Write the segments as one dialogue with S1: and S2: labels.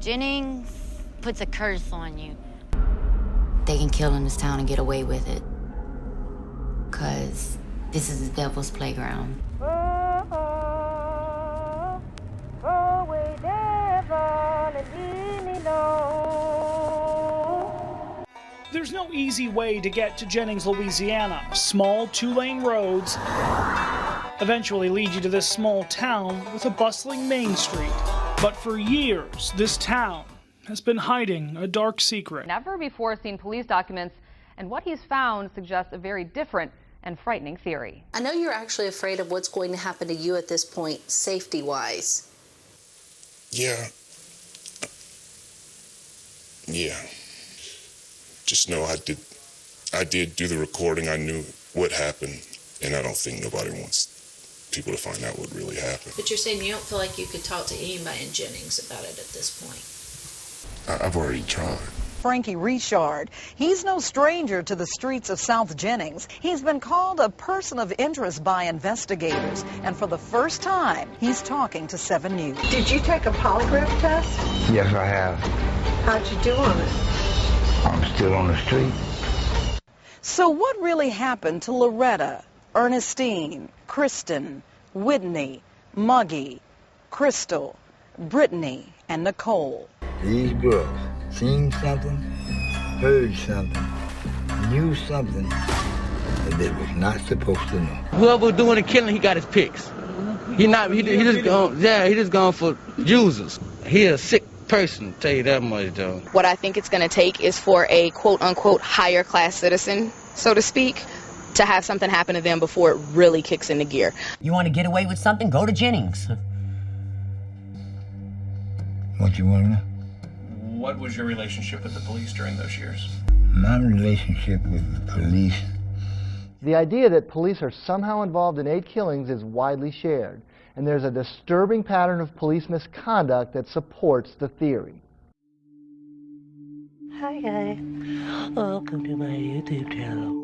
S1: Jennings puts a curse on you.
S2: They can kill in this town and get away with it. 'Cause this is the devil's playground.
S3: There's no easy way to get to Jennings, Louisiana. Small two-lane roads eventually lead you to this small town with a bustling main street. But for years, this town has been hiding a dark secret.
S4: Never before seen police documents, and what he's found suggests a very different and frightening theory.
S5: I know you're actually afraid of what's going to happen to you at this point, safety-wise.
S6: Yeah. Just know I did do the recording. I knew what happened, and I don't think nobody wants people to find out what really happened.
S5: But you're saying you don't feel like you could talk to anybody in Jennings about it at this point?
S6: I've already tried.
S7: Frankie Richard. He's no stranger to the streets of South Jennings. He's been called a person of interest by investigators. And for the first time, he's talking to 7 News.
S8: Did you take a polygraph test?
S9: Yes, I have.
S8: How'd you do on it?
S9: I'm still on the street.
S7: So what really happened to Loretta, Ernestine, Kristen, Whitney, Muggy, Crystal, Brittany, and Nicole?
S9: These girls seen something, heard something, knew something that they was not supposed to know.
S10: Whoever doing the killing, he got his picks. He just gone for users. He a sick person, tell you that much though.
S11: What I think it's going to take is for a quote-unquote higher class citizen, so to speak, to have something happen to them before it really kicks into gear.
S12: You want to get away with something? Go to Jennings.
S9: What you want to know?
S13: What was your relationship with the police during those years?
S9: My relationship with the police.
S14: The idea that police are somehow involved in 8 killings is widely shared, and there's a disturbing pattern of police misconduct that supports the theory.
S15: Hi guys, welcome to my YouTube channel.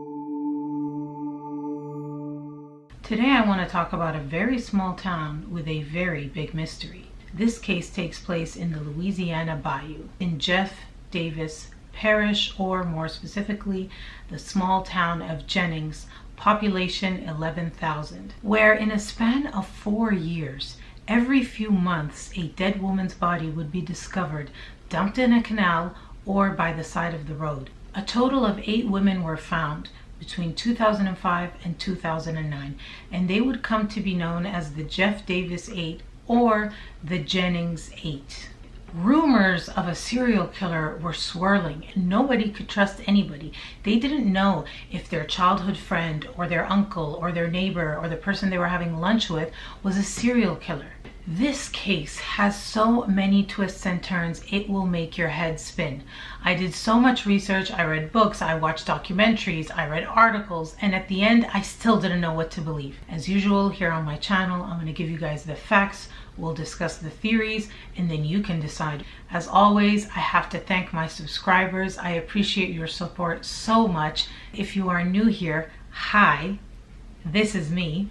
S16: Today I want to talk about a very small town with a very big mystery. This case takes place in the Louisiana Bayou, in Jeff Davis Parish, or more specifically, the small town of Jennings, population 11,000, where in a span of 4 years, every few months, a dead woman's body would be discovered, dumped in a canal or by the side of the road. A total of 8 women were found between 2005 and 2009, and they would come to be known as the Jeff Davis 8 or the Jennings 8. Rumors of a serial killer were swirling, and nobody could trust anybody. They didn't know if their childhood friend or their uncle or their neighbor or the person they were having lunch with was a serial killer. This case has so many twists and turns, it will make your head spin. I did so much research, I read books, I watched documentaries, I read articles, and at the end, I still didn't know what to believe. As usual, here on my channel, I'm going to give you guys the facts, we'll discuss the theories, and then you can decide. As always, I have to thank my subscribers. I appreciate your support so much. If you are new here, hi, this is me.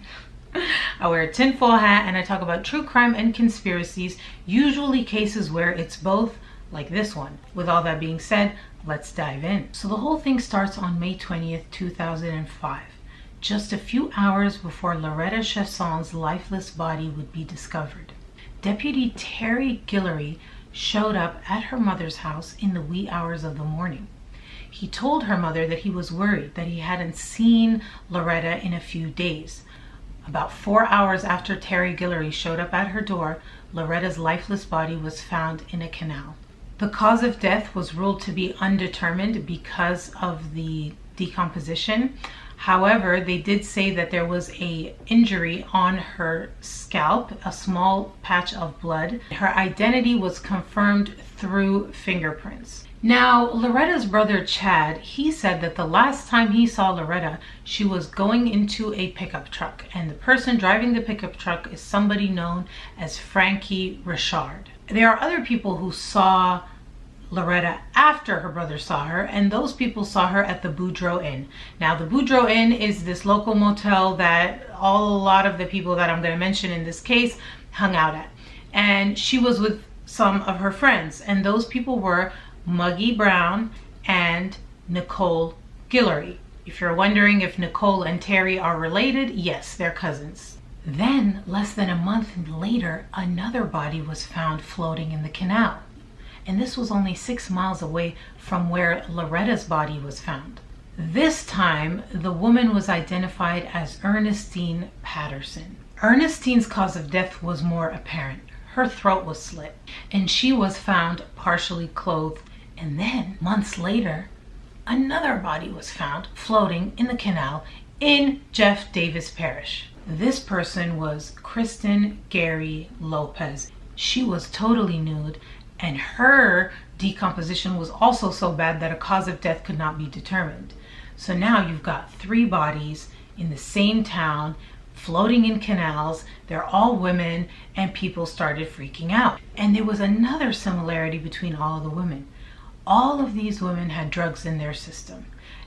S16: I wear a tinfoil hat and I talk about true crime and conspiracies, usually cases where it's both, like this one. With all that being said, let's dive in. So the whole thing starts on May 20th, 2005, just a few hours before Loretta Chasson's lifeless body would be discovered. Deputy Terry Guillory showed up at her mother's house in the wee hours of the morning. He told her mother that he was worried that he hadn't seen Loretta in a few days. About 4 hours after Terry Guillory showed up at her door, Loretta's lifeless body was found in a canal. The cause of death was ruled to be undetermined because of the decomposition. However, they did say that there was an injury on her scalp, a small patch of blood. Her identity was confirmed through fingerprints. Now, Loretta's brother Chad, he said that the last time he saw Loretta, she was going into a pickup truck, and the person driving the pickup truck is somebody known as Frankie Richard. There are other people who saw Loretta after her brother saw her, and those people saw her at the Boudreaux Inn. Now, the Boudreaux Inn is this local motel that a lot of the people that I'm going to mention in this case hung out at, and she was with some of her friends, and those people were Muggy Brown and Nicole Guillory. If you're wondering if Nicole and Terry are related, yes, they're cousins. Then, less than a month later, another body was found floating in the canal. And this was only 6 miles away from where Loretta's body was found. This time, the woman was identified as Ernestine Patterson. Ernestine's cause of death was more apparent. Her throat was slit, and she was found partially clothed. And then, months later, another body was found floating in the canal in Jeff Davis Parish. This person was Kristen Gary Lopez. She was totally nude, and her decomposition was also so bad that a cause of death could not be determined. So now you've got 3 bodies in the same town floating in canals. They're all women, and people started freaking out. And there was another similarity between all of the women. All of these women had drugs in their system.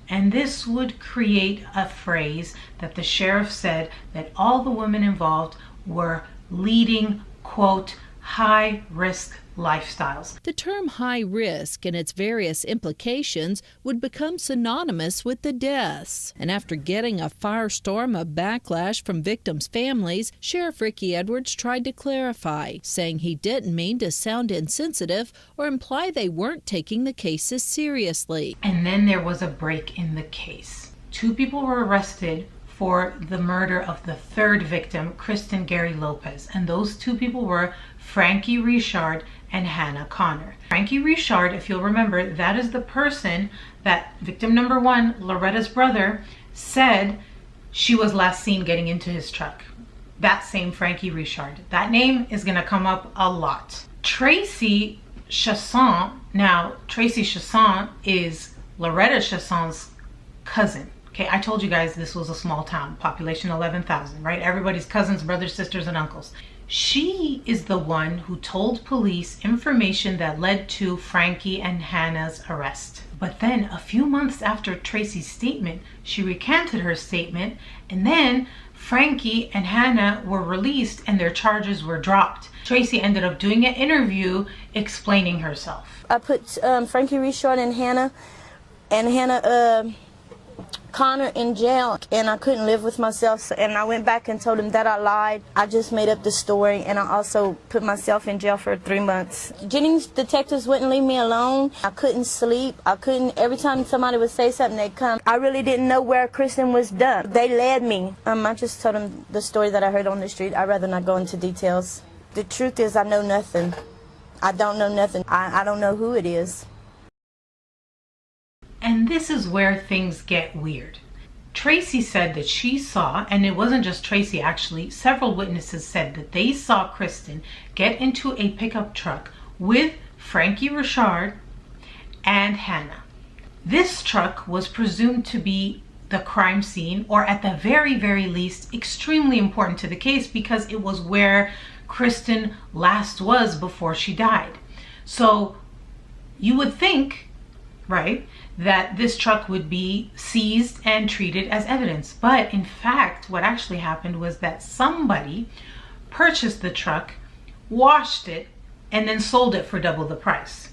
S16: And this would create a phrase that the sheriff said that all the women involved were leading, quote, high-risk lifestyles.
S17: The term high risk and its various implications would become synonymous with the deaths. And after getting a firestorm of backlash from victims' families, Sheriff Ricky Edwards tried to clarify, saying he didn't mean to sound insensitive or imply they weren't taking the cases seriously.
S16: And then there was a break in the case. 2 people were arrested for the murder of the 3rd victim, Kristen Gary Lopez. And those 2 people were Frankie Richard and Hannah Connor. Frankie Richard, if you'll remember, that is the person that victim number 1, Loretta's brother, said she was last seen getting into his truck. That same Frankie Richard. That name is gonna come up a lot. Tracy Chasson, now Tracy Chasson is Loretta Chasson's cousin. Okay, I told you guys this was a small town, population 11,000, right? Everybody's cousins, brothers, sisters, and uncles. She is the one who told police information that led to Frankie and Hannah's arrest. But then a few months after Tracy's statement, she recanted her statement, and then Frankie and Hannah were released and their charges were dropped. Tracy ended up doing an interview explaining herself.
S18: I put Frankie Richard and Hannah Connor in jail, and I couldn't live with myself, and I went back and told him that I lied. I just made up the story, and I also put myself in jail for 3 months. Jennings detectives wouldn't leave me alone. I couldn't sleep. Every time somebody would say something, they'd come. I really didn't know where Kristen was done. They led me. I just told them the story that I heard on the street. I'd rather not go into details. The truth is, I know nothing. I don't know nothing. I don't know who it is.
S16: And this is where things get weird. Tracy said that she saw, and it wasn't just Tracy actually, several witnesses said that they saw Kristen get into a pickup truck with Frankie Richard and Hannah. This truck was presumed to be the crime scene, or at the very, very least, extremely important to the case because it was where Kristen last was before she died. So you would think, right, that this truck would be seized and treated as evidence. But in fact, what actually happened was that somebody purchased the truck, washed it, and then sold it for double the price.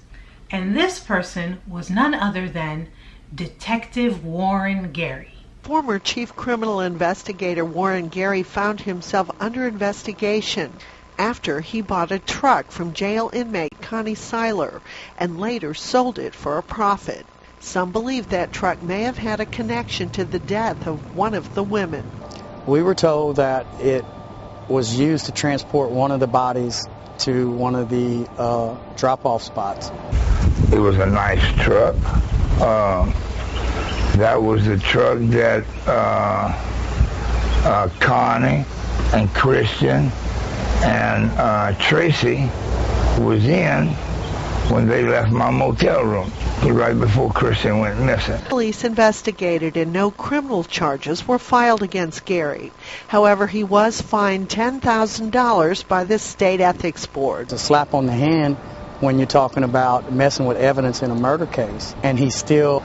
S16: And this person was none other than Detective Warren Gary.
S8: Former Chief Criminal Investigator Warren Gary found himself under investigation after he bought a truck from jail inmate Connie Seiler and later sold it for a profit. Some believe that truck may have had a connection to the death of one of the women.
S19: We were told that it was used to transport one of the bodies to one of the drop-off spots.
S9: It was a nice truck. That was the truck that Connie and Christian and Tracy was in when they left my motel room right before Christian went missing.
S8: Police investigated and no criminal charges were filed against Gary. However, he was fined $10,000 by the State Ethics Board.
S19: It's a slap on the hand when you're talking about messing with evidence in a murder case, and he's still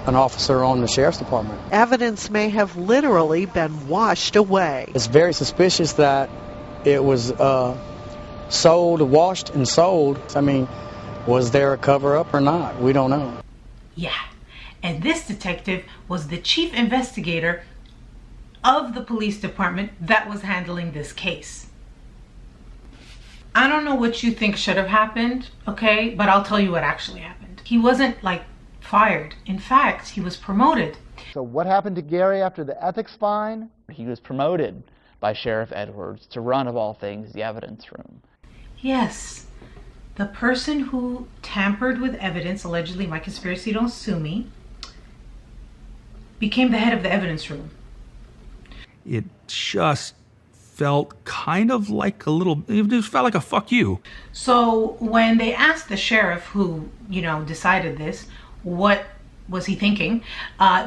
S19: an officer on the Sheriff's Department.
S8: Evidence may have literally been washed away.
S19: It's very suspicious that it was sold, washed and sold. I mean, was there a cover-up or not? We don't know.
S16: Yeah, and this detective was the chief investigator of the police department that was handling this case. I don't know what you think should have happened, okay, but I'll tell you what actually happened. He wasn't like fired. In fact, he was promoted.
S14: So what happened to Gary after the ethics fine?
S20: He was promoted by Sheriff Edwards to run, of all things, the evidence room.
S16: Yes, the person who tampered with evidence, allegedly my conspiracy don't sue me, became the head of the evidence room.
S21: It just felt kind of like a little, it just felt like a fuck you.
S16: So when they asked the sheriff who, decided this, what was he thinking?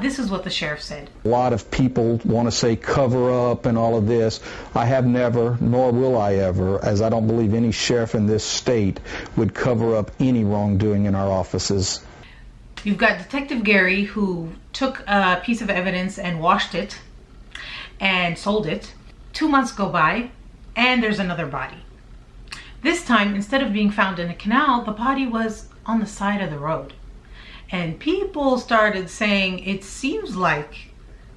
S16: This is what the sheriff said.
S22: A lot of people want to say cover up and all of this. I have never, nor will I ever, as I don't believe any sheriff in this state would cover up any wrongdoing in our offices.
S16: You've got Detective Gary, who took a piece of evidence and washed it and sold it. 2 months go by and there's another body. This time, instead of being found in a canal, the body was on the side of the road. And people started saying it seems like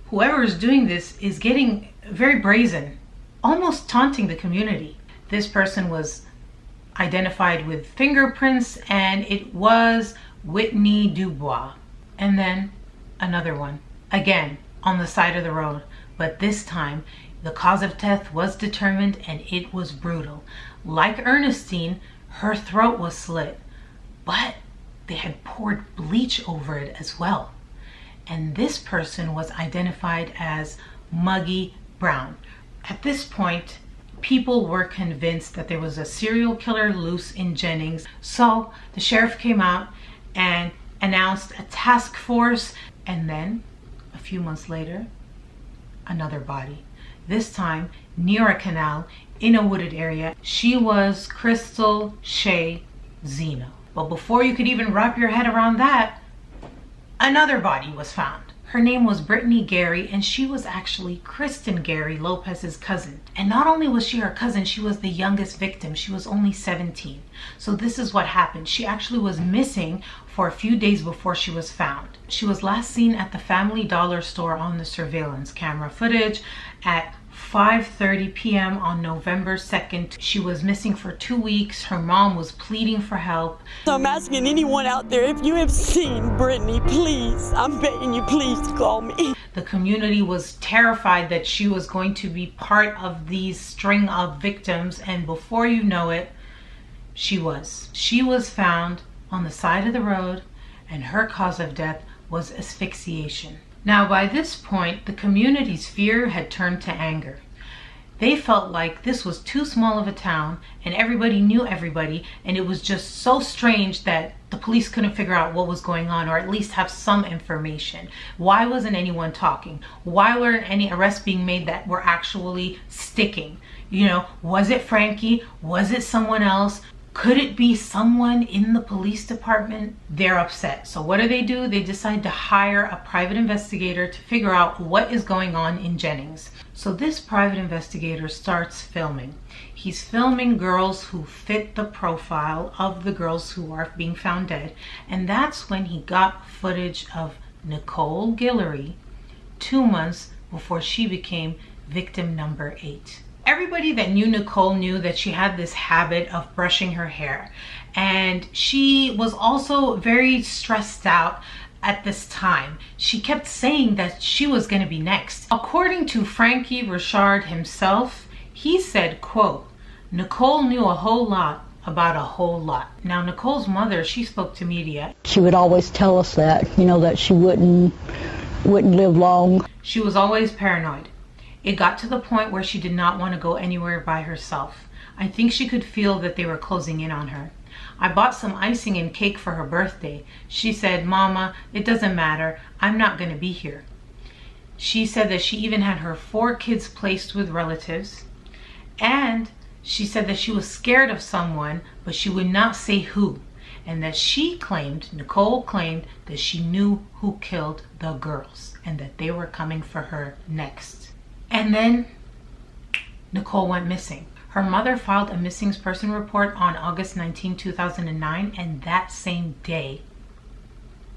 S16: whoever is doing this is getting very brazen, almost taunting the community. This person was identified with fingerprints and it was Whitney Dubois. And then another one, again on the side of the road, but this time the cause of death was determined and it was brutal. Like Ernestine, her throat was slit, but they had poured bleach over it as well. And this person was identified as Muggy Brown. At this point, people were convinced that there was a serial killer loose in Jennings. So the sheriff came out and announced a task force. And then a few months later, another body. This time near a canal in a wooded area. She was Crystal Shea Zeno. But before you could even wrap your head around that, another body was found. Her name was Brittany Gary, and she was actually Kristen Gary, Lopez's cousin. And not only was she her cousin, she was the youngest victim. She was only 17. So this is what happened. She actually was missing for a few days before she was found. She was last seen at the Family Dollar store on the surveillance camera footage at 5:30 p.m. on November 2nd. She was missing for 2 weeks. Her mom was pleading for help.
S23: So I'm asking anyone out there, if you have seen Brittany, please, I'm begging you, please call me.
S16: The community was terrified that she was going to be part of these string of victims, and before you know it, she was. She was found on the side of the road, and her cause of death was asphyxiation. Now, by this point, the community's fear had turned to anger. They felt like this was too small of a town and everybody knew everybody, and it was just so strange that the police couldn't figure out what was going on, or at least have some information. Why wasn't anyone talking? Why weren't any arrests being made that were actually sticking? Was it Frankie? Was it someone else? Could it be someone in the police department? They're upset. So what do? They decide to hire a private investigator to figure out what is going on in Jennings. So this private investigator starts filming. He's filming girls who fit the profile of the girls who are being found dead. And that's when he got footage of Nicole Guillory 2 months before she became victim number 8. Everybody that knew Nicole knew that she had this habit of brushing her hair, and she was also very stressed out at this time. She kept saying that she was going to be next. According to Frankie Richard himself, he said, quote, "Nicole knew a whole lot about a whole lot." Now, Nicole's mother, she spoke to media.
S24: She would always tell us that, that she wouldn't live long.
S16: She was always paranoid. It got to the point where she did not want to go anywhere by herself. I think she could feel that they were closing in on her. I bought some icing and cake for her birthday. She said, "Mama, it doesn't matter. I'm not going to be here." She said that she even had her 4 kids placed with relatives. And she said that she was scared of someone, but she would not say who. And that Nicole claimed that she knew who killed the girls and that they were coming for her next. And then Nicole went missing. Her mother filed a missing person report on August 19, 2009, and that same day,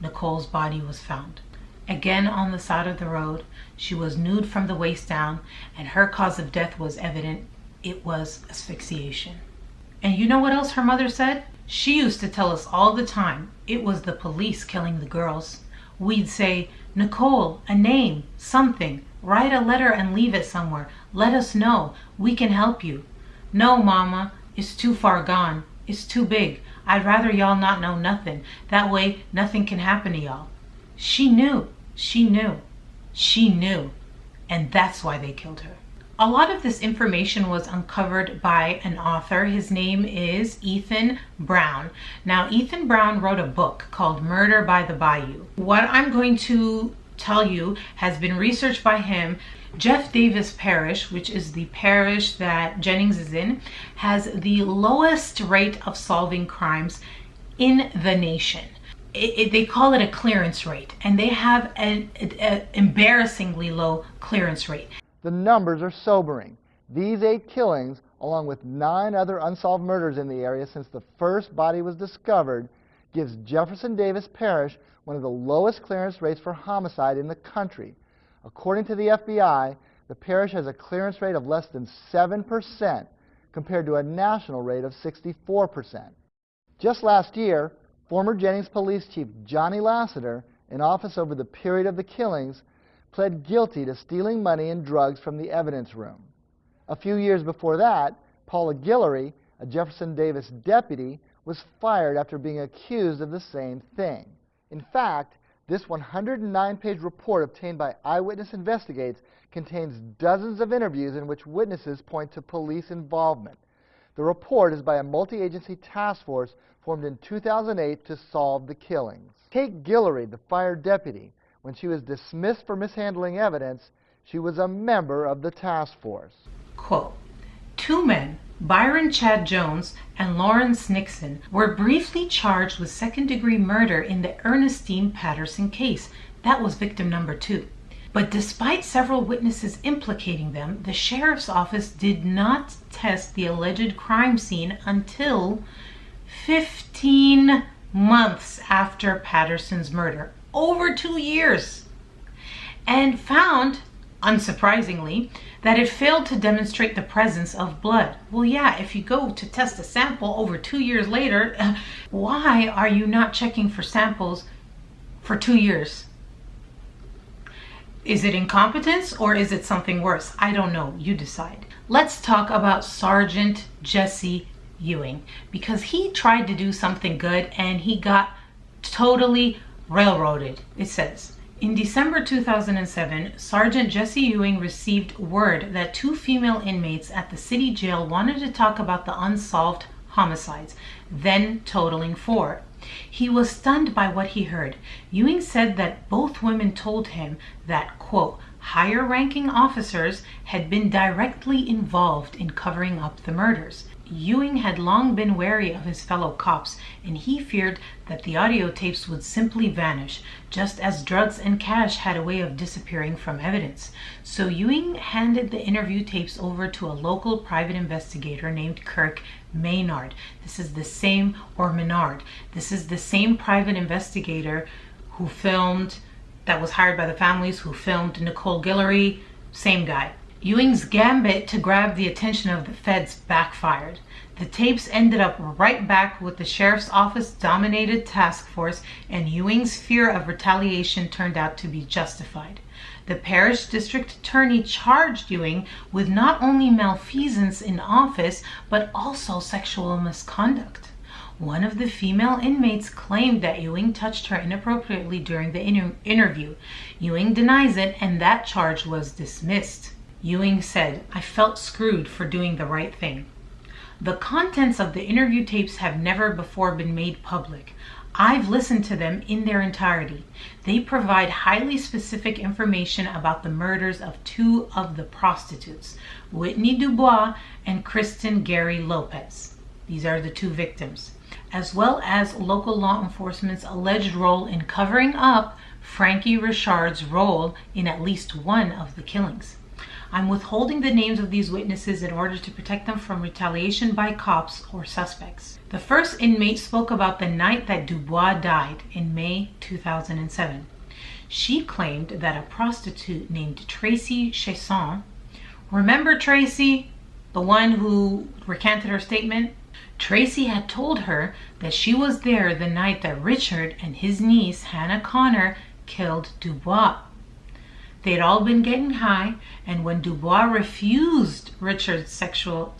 S16: Nicole's body was found. Again on the side of the road, she was nude from the waist down, and her cause of death was evident. It was asphyxiation. And you know what else her mother said? She used to tell us all the time it was the police killing the girls. We'd say, Nicole, a name, something. Write a letter and leave it somewhere. Let us know. We can help you. No, Mama, it's too far gone. It's too big. I'd rather y'all not know nothing. That way, nothing can happen to y'all. She knew. She knew. She knew. And that's why they killed her. A lot of this information was uncovered by an author. His name is Ethan Brown. Now, Ethan Brown wrote a book called Murder by the Bayou. What I'm going to tell you has been researched by him. Jeff Davis Parish, which is the parish that Jennings is in, has the lowest rate of solving crimes in the nation. They call it a clearance rate, and they have an embarrassingly low clearance rate.
S14: The numbers are sobering. These 8 killings, along with 9 other unsolved murders in the area since the first body was discovered, gives Jefferson Davis Parish one of the lowest clearance rates for homicide in the country. According to the FBI, the parish has a clearance rate of less than 7% compared to a national rate of 64%. Just last year, former Jennings Police Chief Johnny Lasseter, in office over the period of the killings, pled guilty to stealing money and drugs from the evidence room. A few years before that, Paula Guillory, a Jefferson Davis deputy, was fired after being accused of the same thing. In fact, this 109-page report obtained by Eyewitness Investigates contains dozens of interviews in which witnesses point to police involvement. The report is by a multi-agency task force formed in 2008 to solve the killings. Kate Guillory, the fired deputy, when she was dismissed for mishandling evidence, she was a member of the task force.
S16: Quote, 2 men, Byron Chad Jones and Lawrence Nixon, were briefly charged with second-degree murder in the Ernestine Patterson case. That was victim number 2. But despite several witnesses implicating them, the sheriff's office did not test the alleged crime scene until 15 months after Patterson's murder. Over 2 years, and found, unsurprisingly, that it failed to demonstrate the presence of blood. Well, yeah, if you go to test a sample over 2 years later, why are you not checking for samples for 2 years? Is it incompetence or is it something worse? I don't know. You decide. Let's talk about Sergeant Jesse Ewing, because he tried to do something good and he got totally railroaded. It says, in December 2007, Sergeant Jesse Ewing received word that 2 female inmates at the city jail wanted to talk about the unsolved homicides, then totaling 4. He was stunned by what he heard. Ewing said that both women told him that, quote, higher-ranking officers had been directly involved in covering up the murders. Ewing had long been wary of his fellow cops, and he feared that the audio tapes would simply vanish, just as drugs and cash had a way of disappearing from evidence. So Ewing handed the interview tapes over to a local private investigator named Kirk Maynard. This is the same, or Menard. This is the same private investigator who filmed, that was hired by the families, who filmed Nicole Guillory. Same guy. Ewing's gambit to grab the attention of the feds backfired. The tapes ended up right back with the sheriff's office-dominated task force, and Ewing's fear of retaliation turned out to be justified. The parish district attorney charged Ewing with not only malfeasance in office, but also sexual misconduct. One of the female inmates claimed that Ewing touched her inappropriately during the interview. Ewing denies it, and that charge was dismissed. Ewing said, I felt screwed for doing the right thing. The contents of the interview tapes have never before been made public. I've listened to them in their entirety. They provide highly specific information about the murders of 2 of the prostitutes, Whitney Dubois and Kristen Gary Lopez. These are the 2 victims, as well as local law enforcement's alleged role in covering up Frankie Richard's role in at least one of the killings. I'm withholding the names of these witnesses in order to protect them from retaliation by cops or suspects. The first inmate spoke about the night that Dubois died in May 2007. She claimed that a prostitute named Tracy Chesson, remember Tracy, the one who recanted her statement? Tracy had told her that she was there the night that Richard and his niece, Hannah Connor, killed Dubois. They'd all been getting high, and when Dubois refused Richard's sexual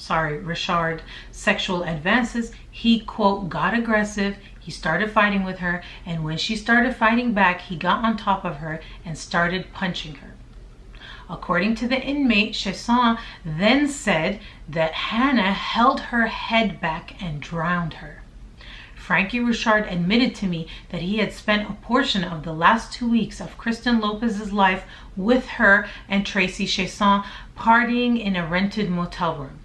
S16: advances, he, quote, got aggressive, he started fighting with her, and when she started fighting back, he got on top of her and started punching her. According to the inmate, Chesson then said that Hannah held her head back and drowned her. Frankie Richard admitted to me that he had spent a portion of the last 2 weeks of Kristen Lopez's life with her and Tracy Chesson partying in a rented motel room.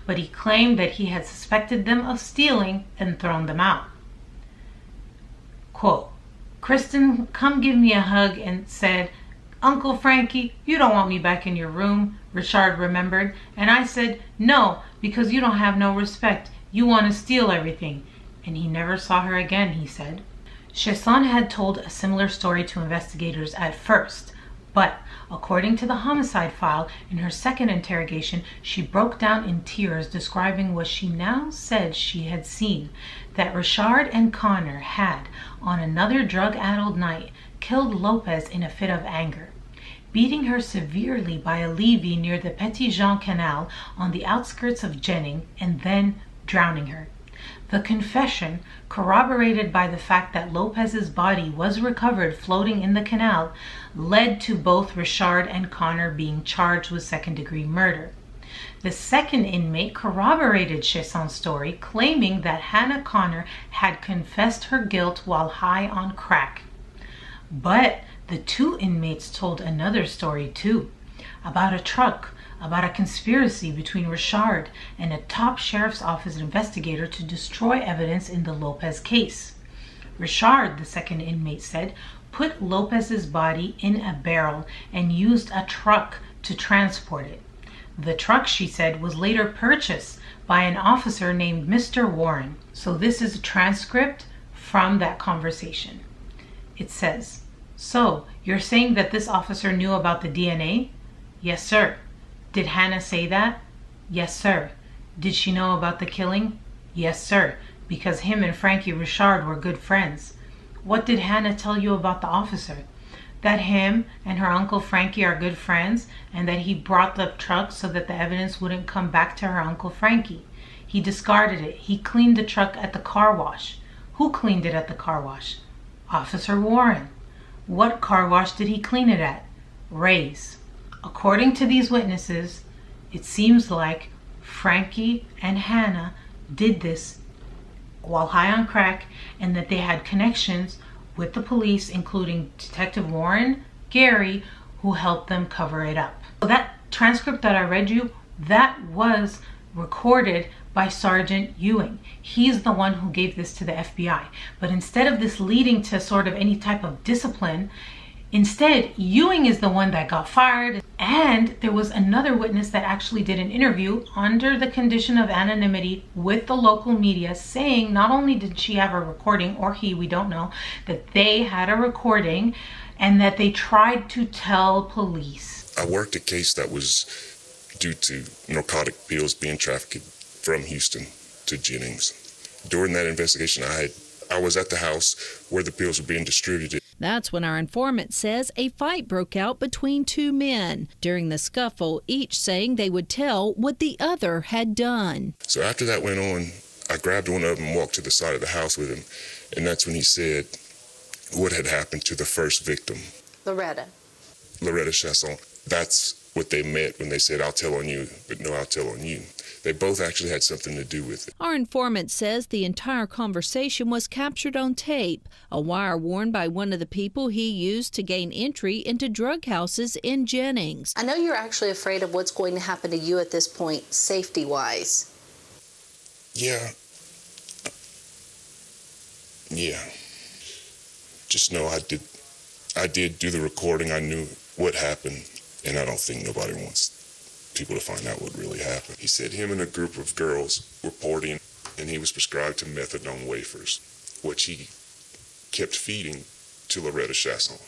S16: But he claimed that he had suspected them of stealing and thrown them out. Quote, Kristen come give me a hug and said, Uncle Frankie, you don't want me back in your room, Richard remembered. And I said, no, because you don't have no respect. You want to steal everything. And he never saw her again, he said. Chesson had told a similar story to investigators at first, but according to the homicide file, in her second interrogation, she broke down in tears describing what she now said she had seen, that Richard and Connor had, on another drug-addled night, killed Lopez in a fit of anger, beating her severely by a levee near the Petit Jean Canal on the outskirts of Jennings, and then drowning her. The confession, corroborated by the fact that Lopez's body was recovered floating in the canal, led to both Richard and Connor being charged with second-degree murder. The second inmate corroborated Chesson's story, claiming that Hannah Connor had confessed her guilt while high on crack. But the two inmates told another story too, about a truck, about a conspiracy between Richard and a top sheriff's office investigator to destroy evidence in the Lopez case. Richard, the second inmate said, put Lopez's body in a barrel and used a truck to transport it. The truck, she said, was later purchased by an officer named Mr. Warren. So this is a transcript from that conversation. It says, so you're saying that this officer knew about the DNA? Yes, sir. Did Hannah say that? Yes, sir. Did she know about the killing? Yes, sir, because him and Frankie Richard were good friends. What did Hannah tell you about the officer? That him and her Uncle Frankie are good friends, and that he brought the truck so that the evidence wouldn't come back to her Uncle Frankie. He discarded it. He cleaned the truck at the car wash. Who cleaned it at the car wash? Officer Warren. What car wash did he clean it at? Ray's. According to these witnesses, it seems like Frankie and Hannah did this while high on crack, and that they had connections with the police, including Detective Warren Gary, who helped them cover it up. So that transcript that I read you, that was recorded by Sergeant Ewing. He's the one who gave this to the FBI. But instead of this leading to sort of any type of discipline, instead, Ewing is the one that got fired. And there was another witness that actually did an interview under the condition of anonymity with the local media, saying not only did she have a recording, or he, we don't know, that they had a recording and that they tried to tell police.
S6: I worked a case that was due to narcotic pills being trafficked from Houston to Jennings. During that investigation, I was at the house where the pills were being distributed.
S17: That's when our informant says a fight broke out between two men. During the scuffle, each saying they would tell what the other had done.
S6: So after that went on, I grabbed one of them and walked to the side of the house with him. And that's when he said what had happened to the first victim.
S5: Loretta
S6: Chesson. That's what they meant when they said, I'll tell on you, but no, I'll tell on you. They both actually had something to do with it.
S17: Our informant says the entire conversation was captured on tape, a wire worn by one of the people he used to gain entry into drug houses in Jennings.
S5: I know you're actually afraid of what's going to happen to you at this point, safety-wise.
S6: Yeah. Just know I did do the recording. I knew what happened, and I don't think nobody wants people to find out what really happened. He said him and a group of girls were partying, and he was prescribed to methadone wafers, which he kept feeding to Loretta Chasson.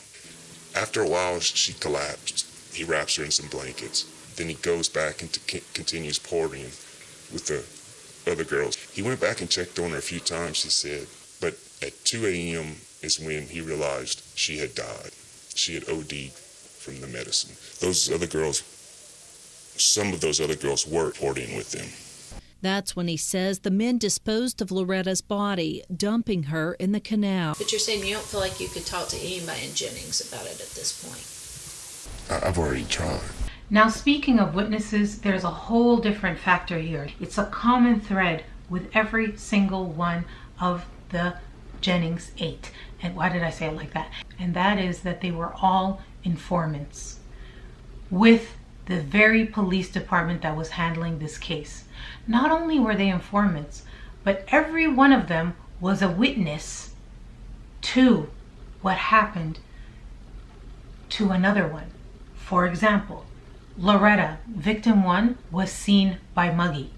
S6: After a while, she collapsed. He wraps her in some blankets. Then he goes back and continues partying with the other girls. He went back and checked on her a few times, he said, but at 2 a.m. is when he realized she had died. She had OD'd from the medicine. Some of those other girls were partying with them.
S17: That's when he says the men disposed of Loretta's body, dumping her in the canal.
S5: But you're saying you don't feel like you could talk to anybody in Jennings about it at this point?
S6: I've already tried.
S16: Now, speaking of witnesses, there's a whole different factor here. It's a common thread with every single one of the Jennings 8. And why did I say it like that? And that is that they were all informants with the very police department that was handling this case. Not only were they informants, but every one of them was a witness to what happened to another one. For example, Loretta, victim 1, was seen by Muggy.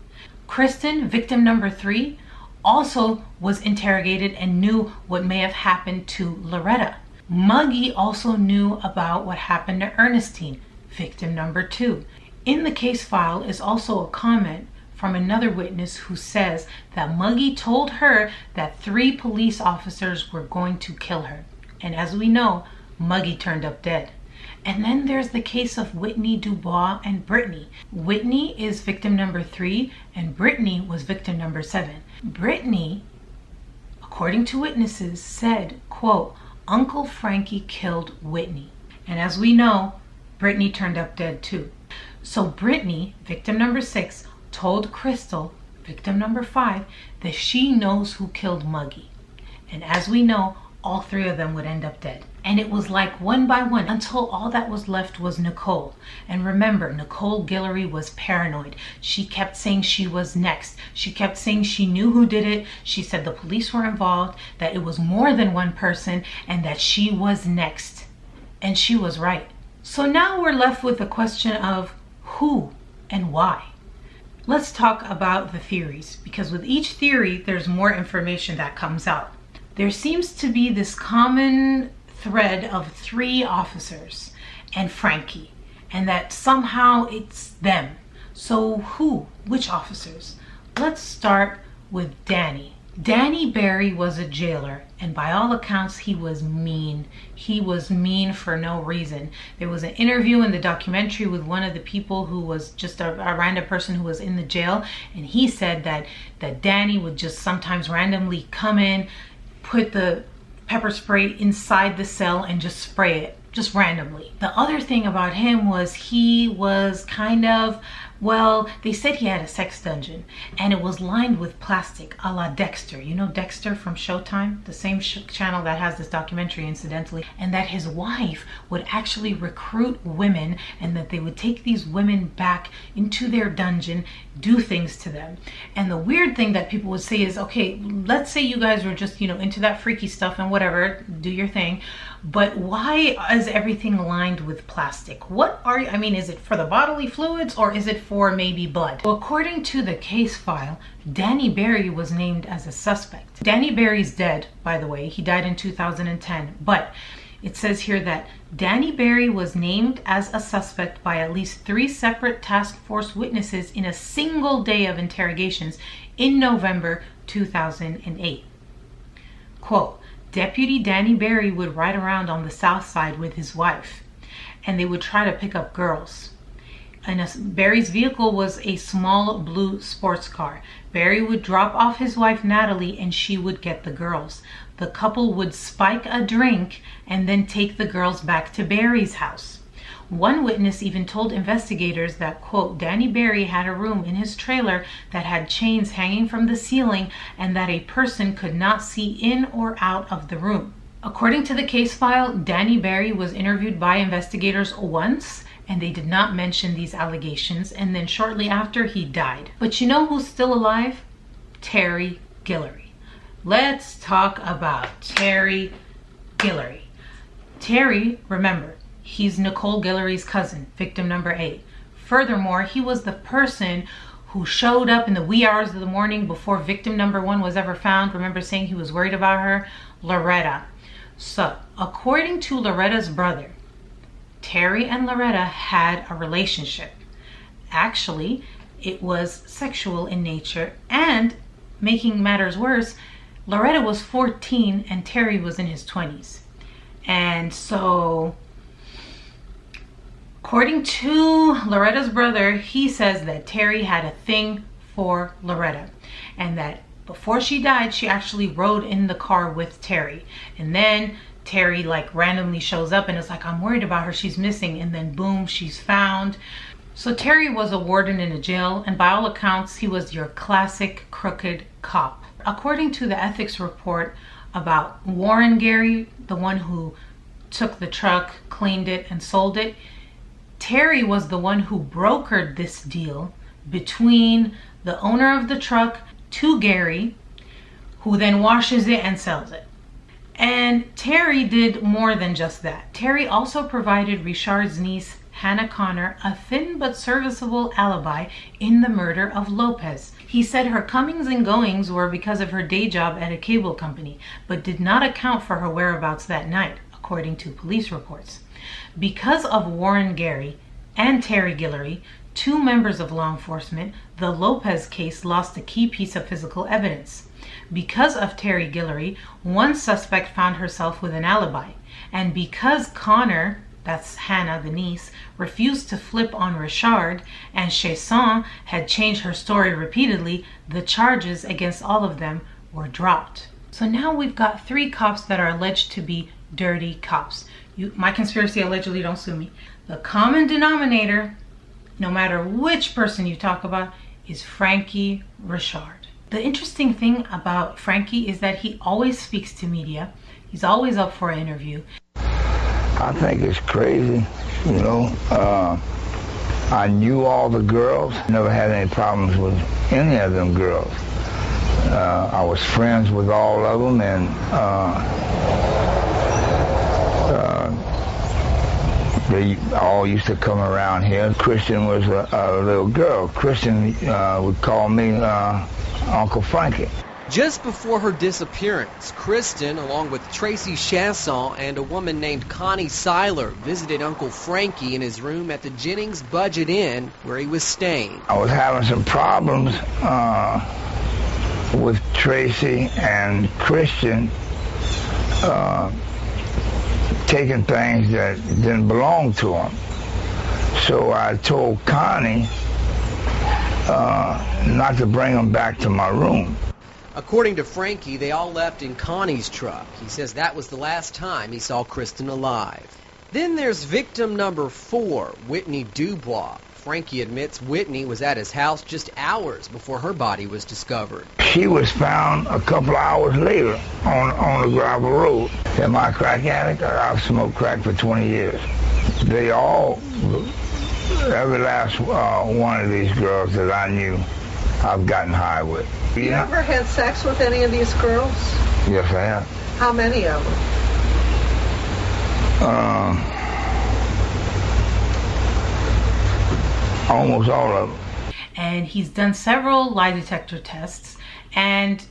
S16: Kristen, victim number 3, also was interrogated and knew what may have happened to Loretta. Muggy also knew about what happened to Ernestine, victim number 2. In the case file is also a comment from another witness who says that Muggy told her that 3 police officers were going to kill her. And as we know, Muggy turned up dead. And then there's the case of Whitney Dubois and Brittany. Whitney is victim number 3 and Brittany was victim number 7. Brittany, according to witnesses, said, quote, "Uncle Frankie killed Whitney." And as we know, Brittany turned up dead too. So Brittany, victim number 6, told Crystal, victim number 5, that she knows who killed Muggy. And as we know, all 3 of them would end up dead. And it was like one by one until all that was left was Nicole. And remember, Nicole Guillory was paranoid. She kept saying she was next. She kept saying she knew who did it. She said the police were involved, that it was more than one person, and that she was next. And she was right. So now we're left with the question of who and why. Let's talk about the theories, because with each theory, there's more information that comes out. There seems to be this common thread of 3 officers and Frankie, and that somehow it's them. So who? Which officers? Let's start with Danny. Danny Berry was a jailer, and by all accounts he was mean. He was mean for no reason. There was an interview in the documentary with one of the people who was just a random person who was in the jail, and he said that Danny would just sometimes randomly come in, put the pepper spray inside the cell and just spray it, just randomly. The other thing about him was he was kind of, well, they said he had a sex dungeon and it was lined with plastic, a la Dexter. You know Dexter from Showtime, the same channel that has this documentary incidentally, and that his wife would actually recruit women and that they would take these women back into their dungeon, do things to them. And the weird thing that people would say is, okay, let's say you guys were just, into that freaky stuff and whatever, do your thing, but why is everything lined with plastic? Is it for the bodily fluids or is it for maybe blood? Well, according to the case file, Danny Berry was named as a suspect. Danny Berry's dead, by the way. He died in 2010, but it says here that Danny Berry was named as a suspect by at least 3 separate task force witnesses in a single day of interrogations in November 2008. Quote, Deputy Danny Berry would ride around on the south side with his wife, and they would try to pick up girls. And Berry's vehicle was a small blue sports car. Berry would drop off his wife Natalie and she would get the girls. The couple would spike a drink and then take the girls back to Berry's house. One witness even told investigators that, quote, Danny Berry had a room in his trailer that had chains hanging from the ceiling and that a person could not see in or out of the room. According to the case file, Danny Berry was interviewed by investigators once and they did not mention these allegations, and then shortly after he died. But you know who's still alive? Terry Guillory. Let's talk about Terry Guillory. Terry, remember, he's Nicole Guillory's cousin, victim number 8. Furthermore, he was the person who showed up in the wee hours of the morning before victim number 1 was ever found. Remember saying he was worried about her? Loretta. So, according to Loretta's brother, Terry and Loretta had a relationship. Actually, it was sexual in nature, and making matters worse, Loretta was 14 and Terry was in his 20s. And so, according to Loretta's brother, he says that Terry had a thing for Loretta, and that before she died, she actually rode in the car with Terry. And then Terry like randomly shows up and is like, I'm worried about her, she's missing. And then boom, she's found. So Terry was a warden in a jail, and by all accounts, he was your classic crooked cop. According to the ethics report about Warren Gary, the one who took the truck, cleaned it, and sold it, Terry was the one who brokered this deal between the owner of the truck to Gary, who then washes it and sells it. And Terry did more than just that. Terry also provided Richard's niece, Hannah Connor, a thin but serviceable alibi in the murder of Lopez. He said her comings and goings were because of her day job at a cable company, but did not account for her whereabouts that night, according to police reports. Because of Warren Gary and Terry Guillory, 2 members of law enforcement, the Lopez case lost a key piece of physical evidence. Because of Terry Guillory, 1 suspect found herself with an alibi. And because Connor, that's Hannah, the niece, refused to flip on Richard, and Chasson had changed her story repeatedly, the charges against all of them were dropped. So now we've got 3 cops that are alleged to be dirty cops. My conspiracy allegedly, don't sue me. The common denominator, no matter which person you talk about, is Frankie Richard. The interesting thing about Frankie is that he always speaks to media. He's always up for an interview.
S9: I think it's crazy, you know. I knew all the girls, never had any problems with any of them girls. I was friends with all of them, and they all used to come around here. Christian was a little girl. Christian would call me Uncle Frankie.
S1: Just before her disappearance, Kristen, along with Tracy Chasson and a woman named Connie Seiler, visited Uncle Frankie in his room at the Jennings Budget Inn where he was staying.
S9: I was having some problems with Tracy and Christian taking things that didn't belong to them. So I told Connie not to bring them back to my room.
S1: According to Frankie, they all left in Connie's truck. He says that was the last time he saw Kristen alive. Then there's victim number 4, Whitney Dubois. Frankie admits Whitney was at his house just hours before her body was discovered.
S9: She was found a couple of hours later on the gravel road. Am I a crack addict? I've smoked crack for 20 years. They all, every last one of these girls that I knew, I've gotten high with.
S8: You ever had sex with any of these girls?
S9: Yes, I have.
S8: How many of them?
S9: Almost all of them.
S16: And he's done several lie detector tests, and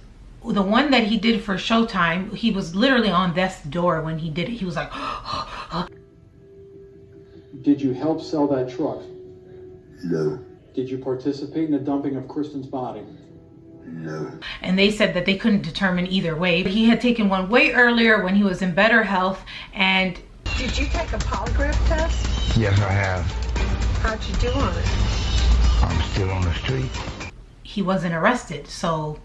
S16: the one that he did for Showtime, he was literally on death's door when he did it. He was like,
S2: Did you help sell that truck?
S9: No.
S2: Did you participate in the dumping of Kristen's body?
S9: No.
S16: And they said that they couldn't determine either way. He had taken one way earlier when he was in better health. And
S8: did you take a polygraph test?
S9: Yes, I have.
S8: How'd you do on it?
S9: I'm still on the street.
S16: He wasn't arrested, so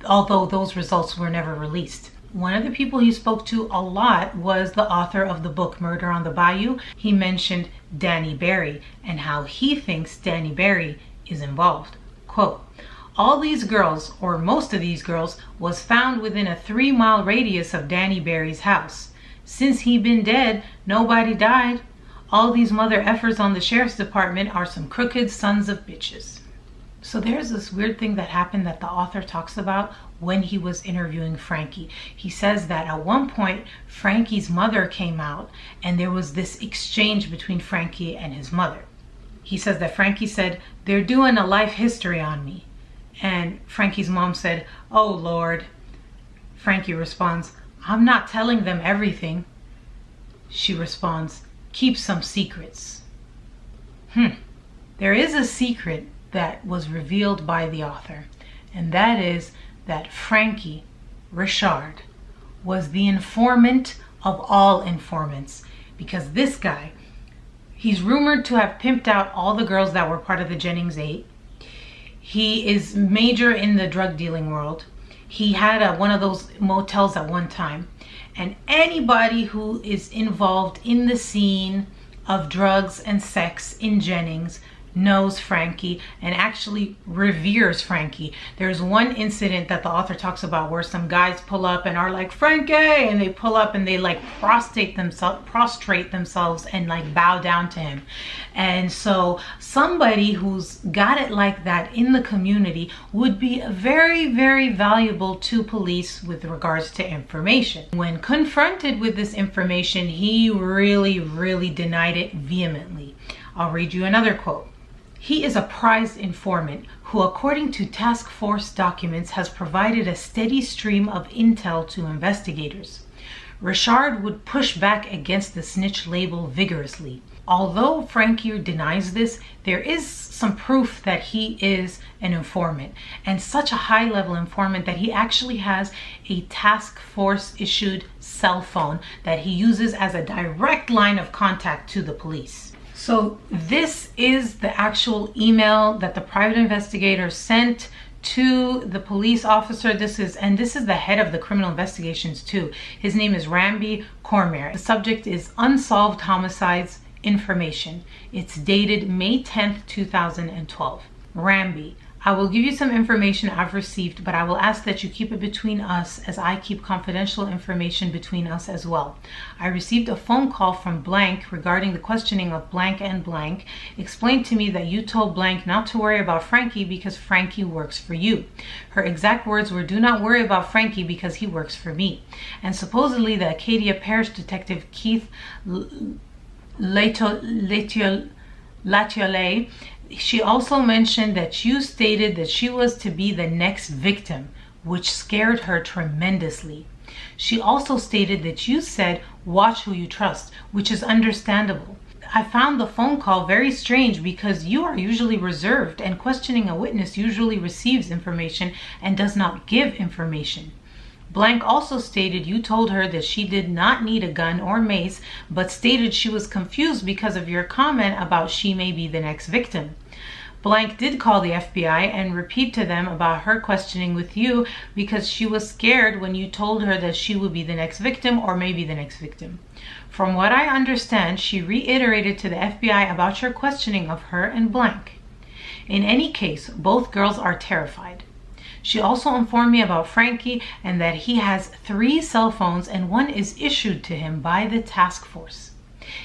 S16: although those results were never released. One of the people he spoke to a lot was the author of the book Murder on the Bayou. He mentioned Danny Berry and how he thinks Danny Berry is involved. Quote, all these girls, or most of these girls, was found within a 3-mile radius of Danny Berry's house. Since he been dead, nobody died. All these mother effers on the sheriff's department are some crooked sons of bitches. So there's this weird thing that happened that the author talks about when he was interviewing Frankie. He says that at one point, Frankie's mother came out and there was this exchange between Frankie and his mother. He says that Frankie said, "They're doing a life history on me." And Frankie's mom said, "Oh Lord." Frankie responds, "I'm not telling them everything." She responds, "Keep some secrets." There is a secret that was revealed by the author, and that is that Frankie Richard was the informant of all informants, because this guy, he's rumored to have pimped out all the girls that were part of the Jennings 8. He is major in the drug dealing world. He had one of those motels at one time, and anybody who is involved in the scene of drugs and sex in Jennings knows Frankie and actually reveres Frankie. There's one incident that the author talks about where some guys pull up and are like, "Frankie," and they pull up and they like prostrate themselves and like bow down to him. And so somebody who's got it like that in the community would be very, very valuable to police with regards to information. When confronted with this information, he really denied it vehemently. I'll read you another quote. "He is a prized informant who, according to task force documents, has provided a steady stream of intel to investigators." Richard would push back against the snitch label vigorously. Although Frankie denies this, there is some proof that he is an informant, and such a high-level informant that he actually has a task force issued cell phone that he uses as a direct line of contact to the police. So this is the actual email that the private investigator sent to the police officer. This is the head of the criminal investigations too. His name is Rambi Cormier. The subject is Unsolved Homicides Information. It's dated May 10th, 2012. Rambi, I will give you some information I've received, but I will ask that you keep it between us as I keep confidential information between us as well. I received a phone call from blank regarding the questioning of blank and blank. Explained to me that you told blank not to worry about Frankie because Frankie works for you. Her exact words were, "Do not worry about Frankie because he works for me." And supposedly the Acadia Parish Detective Keith Latiole, she also mentioned that you stated that she was to be the next victim, which scared her tremendously. She also stated that you said, "Watch who you trust," which is understandable. I found the phone call very strange because you are usually reserved, and questioning a witness usually receives information and does not give information. Blank also stated you told her that she did not need a gun or mace, but stated she was confused because of your comment about she may be the next victim. Blank did call the FBI and repeat to them about her questioning with you because she was scared when you told her that she would be the next victim or maybe the next victim. From what I understand, she reiterated to the FBI about your questioning of her and Blank. In any case, both girls are terrified. She also informed me about Frankie and that he has 3 cell phones and one is issued to him by the task force.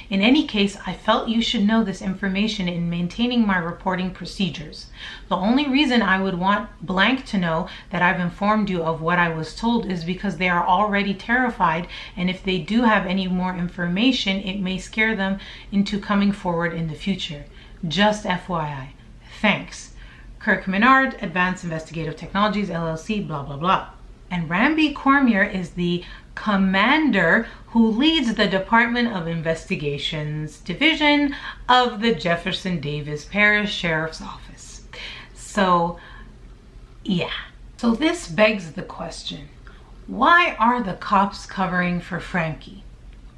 S16: In any case, I felt you should know this information in maintaining my reporting procedures. The only reason I would want Blank to know that I've informed you of what I was told is because they are already terrified, and if they do have any more information, it may scare them into coming forward in the future. Just FYI. Thanks. Kirk Menard, Advanced Investigative Technologies, LLC, blah, blah, blah. And Rambi Cormier is the commander who leads the Department of Investigations Division of the Jefferson Davis Parish Sheriff's Office. So, yeah. So this begs the question, why are the cops covering for Frankie?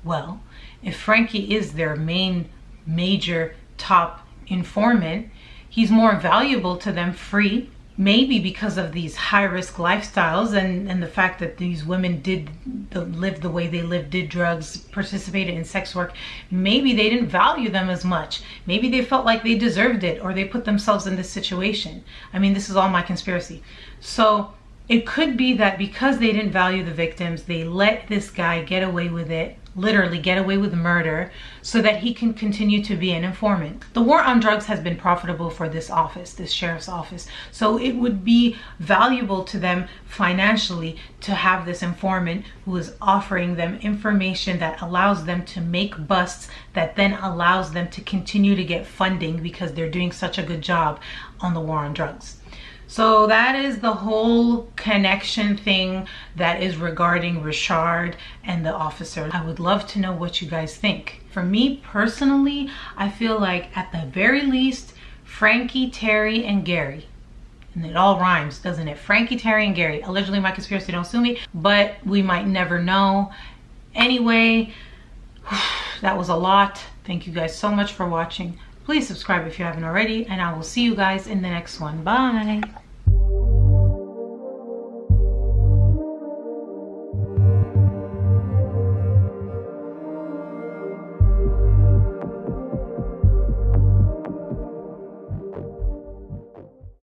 S16: Well, if Frankie is their major top informant, he's more valuable to them free, maybe because of these high-risk lifestyles and the fact that these women did live the way they lived, did drugs, participated in sex work. Maybe they didn't value them as much. Maybe they felt like they deserved it, or they put themselves in this situation. I mean, this is all my conspiracy. So It could be that because they didn't value the victims, they let this guy get away with it, literally get away with murder, so that he can continue to be an informant. The war on drugs has been profitable for this office, this sheriff's office. So it would be valuable to them financially to have this informant who is offering them information that allows them to make busts, that then allows them to continue to get funding because they're doing such a good job on the war on drugs. So that is the whole connection thing that is regarding Richard and the officer. I would love to know what you guys think. For me personally, I feel like at the very least, Frankie, Terry, and Gary, and it all rhymes, doesn't it? Frankie, Terry, and Gary. Allegedly my conspiracy, don't sue me, but we might never know. Anyway, that was a lot. Thank you guys so much for watching. Please subscribe if you haven't already, and I will see you guys in the next one. Bye.